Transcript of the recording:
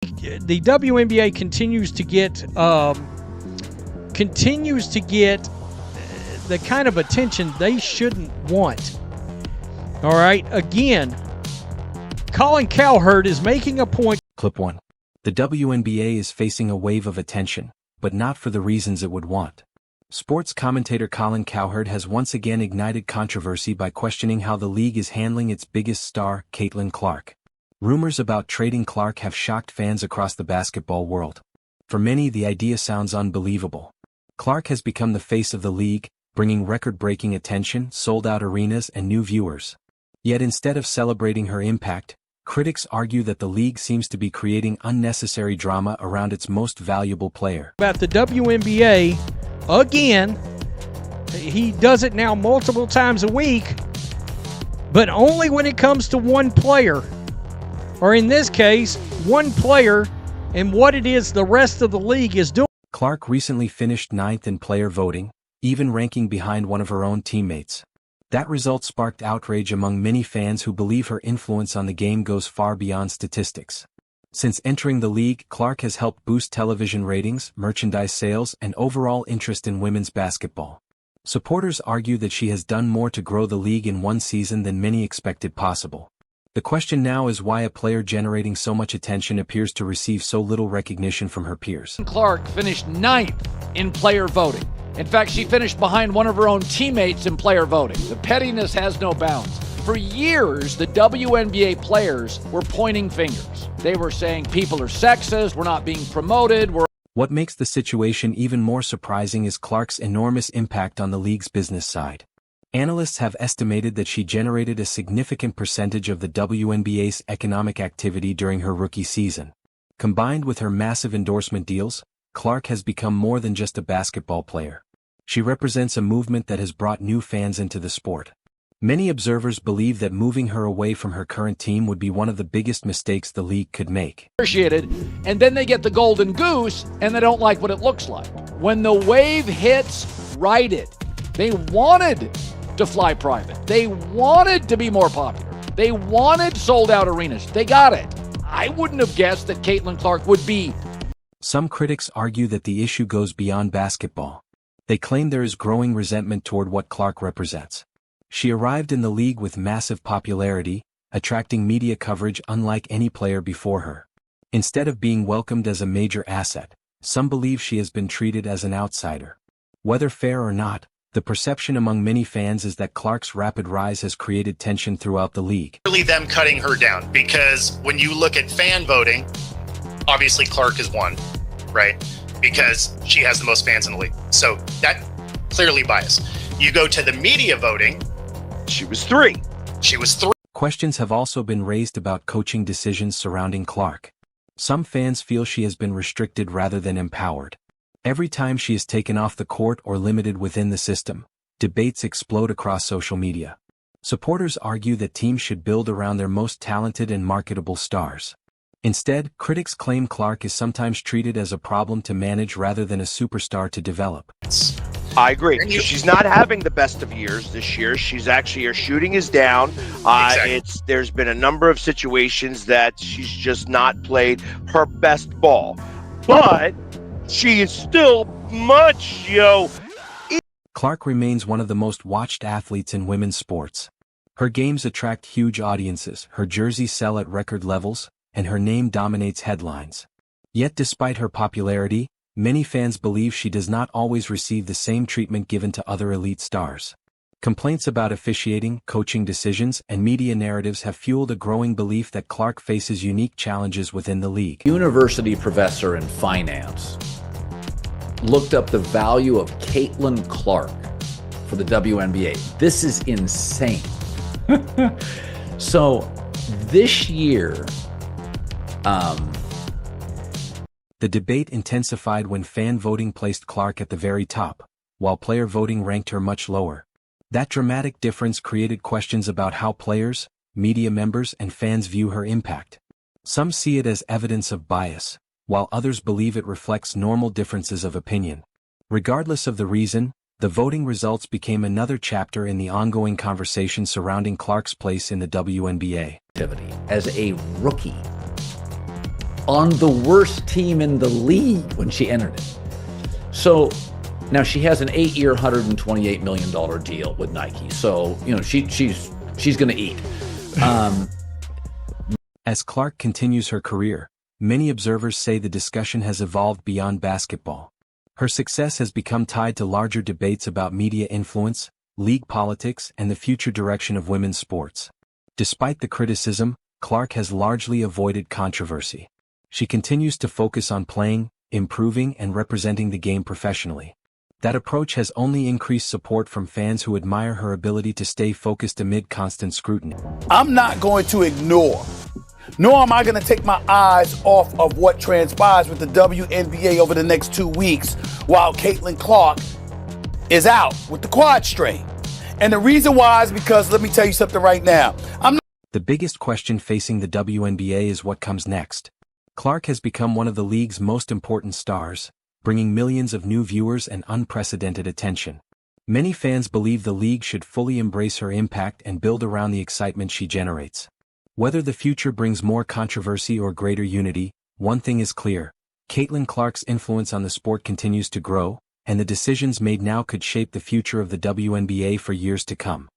the WNBA continues to get the kind of attention they shouldn't want. All right, again, Colin Cowherd is making a point. Clip 1. The WNBA is facing a wave of attention, but not for the reasons it would want. Sports commentator Colin Cowherd has once again ignited controversy by questioning how the league is handling its biggest star, Caitlin Clark. Rumors about trading Clark have shocked fans across the basketball world. For many, the idea sounds unbelievable. Clark has become the face of the league, bringing record-breaking attention, sold-out arenas, and new viewers. Yet instead of celebrating her impact, critics argue that the league seems to be creating unnecessary drama around its most valuable player. About the WNBA, again, he does it now multiple times a week, but only when it comes to one player. Or in this case, one player and what it is the rest of the league is doing. Clark recently finished 9th in player voting, even ranking behind one of her own teammates. That result sparked outrage among many fans who believe her influence on the game goes far beyond statistics. Since entering the league, Clark has helped boost television ratings, merchandise sales, and overall interest in women's basketball. Supporters argue that she has done more to grow the league in one season than many expected possible. The question now is why a player generating so much attention appears to receive so little recognition from her peers. Clark finished 9th in player voting. In fact, she finished behind one of her own teammates in player voting. The pettiness has no bounds. For years, the WNBA players were pointing fingers. They were saying people are sexist, we're not being promoted. What makes the situation even more surprising is Clark's enormous impact on the league's business side. Analysts have estimated that she generated a significant percentage of the WNBA's economic activity during her rookie season. Combined with her massive endorsement deals, Clark has become more than just a basketball player. She represents a movement that has brought new fans into the sport. Many observers believe that moving her away from her current team would be one of the biggest mistakes the league could make. Appreciated, and then they get the golden goose, and they don't like what it looks like. When the wave hits, ride it. They wanted to fly private. They wanted to be more popular. They wanted sold-out arenas. They got it. I wouldn't have guessed that Caitlin Clark would be. Some critics argue that the issue goes beyond basketball. They claim there is growing resentment toward what Clark represents. She arrived in the league with massive popularity, attracting media coverage unlike any player before her. Instead of being welcomed as a major asset, some believe she has been treated as an outsider. Whether fair or not, the perception among many fans is that Clark's rapid rise has created tension throughout the league. Really them cutting her down, because when you look at fan voting, obviously Clark is one, right? Because she has the most fans in the league. So that clearly biased. You go to the media voting, she was 3. She was 3. Questions have also been raised about coaching decisions surrounding Clark. Some fans feel she has been restricted rather than empowered. Every time she is taken off the court or limited within the system, debates explode across social media. Supporters argue that teams should build around their most talented and marketable stars. Instead, critics claim Clark is sometimes treated as a problem to manage rather than a superstar to develop. I agree. She's not having the best of years this year. She's actually, her shooting is down. Exactly. There's been a number of situations that she's just not played her best ball. But she is still much, Clark remains one of the most watched athletes in women's sports. Her games attract huge audiences, her jerseys sell at record levels, and her name dominates headlines. Yet despite her popularity, many fans believe she does not always receive the same treatment given to other elite stars. Complaints about officiating, coaching decisions, and media narratives have fueled a growing belief that Clark faces unique challenges within the league. University professor in finance looked up the value of Caitlin Clark for the WNBA. This is insane. So this year, the debate intensified when fan voting placed Clark at the very top, while player voting ranked her much lower. That dramatic difference created questions about how players, media members, and fans view her impact. Some see it as evidence of bias, while others believe it reflects normal differences of opinion. Regardless of the reason, the voting results became another chapter in the ongoing conversation surrounding Clark's place in the WNBA. As a rookie, on the worst team in the league when she entered it. So now she has an 8-year, $128 million deal with Nike. So, you know, she's going to eat. As Clark continues her career, many observers say the discussion has evolved beyond basketball. Her success has become tied to larger debates about media influence, league politics, and the future direction of women's sports. Despite the criticism, Clark has largely avoided controversy. She continues to focus on playing, improving, and representing the game professionally. That approach has only increased support from fans who admire her ability to stay focused amid constant scrutiny. I'm not going to ignore, nor am I going to take my eyes off of what transpires with the WNBA over the next 2 weeks while Caitlin Clark is out with the quad strain. And the reason why is because, let me tell you something right now. The biggest question facing the WNBA is what comes next. Clark has become one of the league's most important stars, bringing millions of new viewers and unprecedented attention. Many fans believe the league should fully embrace her impact and build around the excitement she generates. Whether the future brings more controversy or greater unity, one thing is clear: Caitlin Clark's influence on the sport continues to grow, and the decisions made now could shape the future of the WNBA for years to come.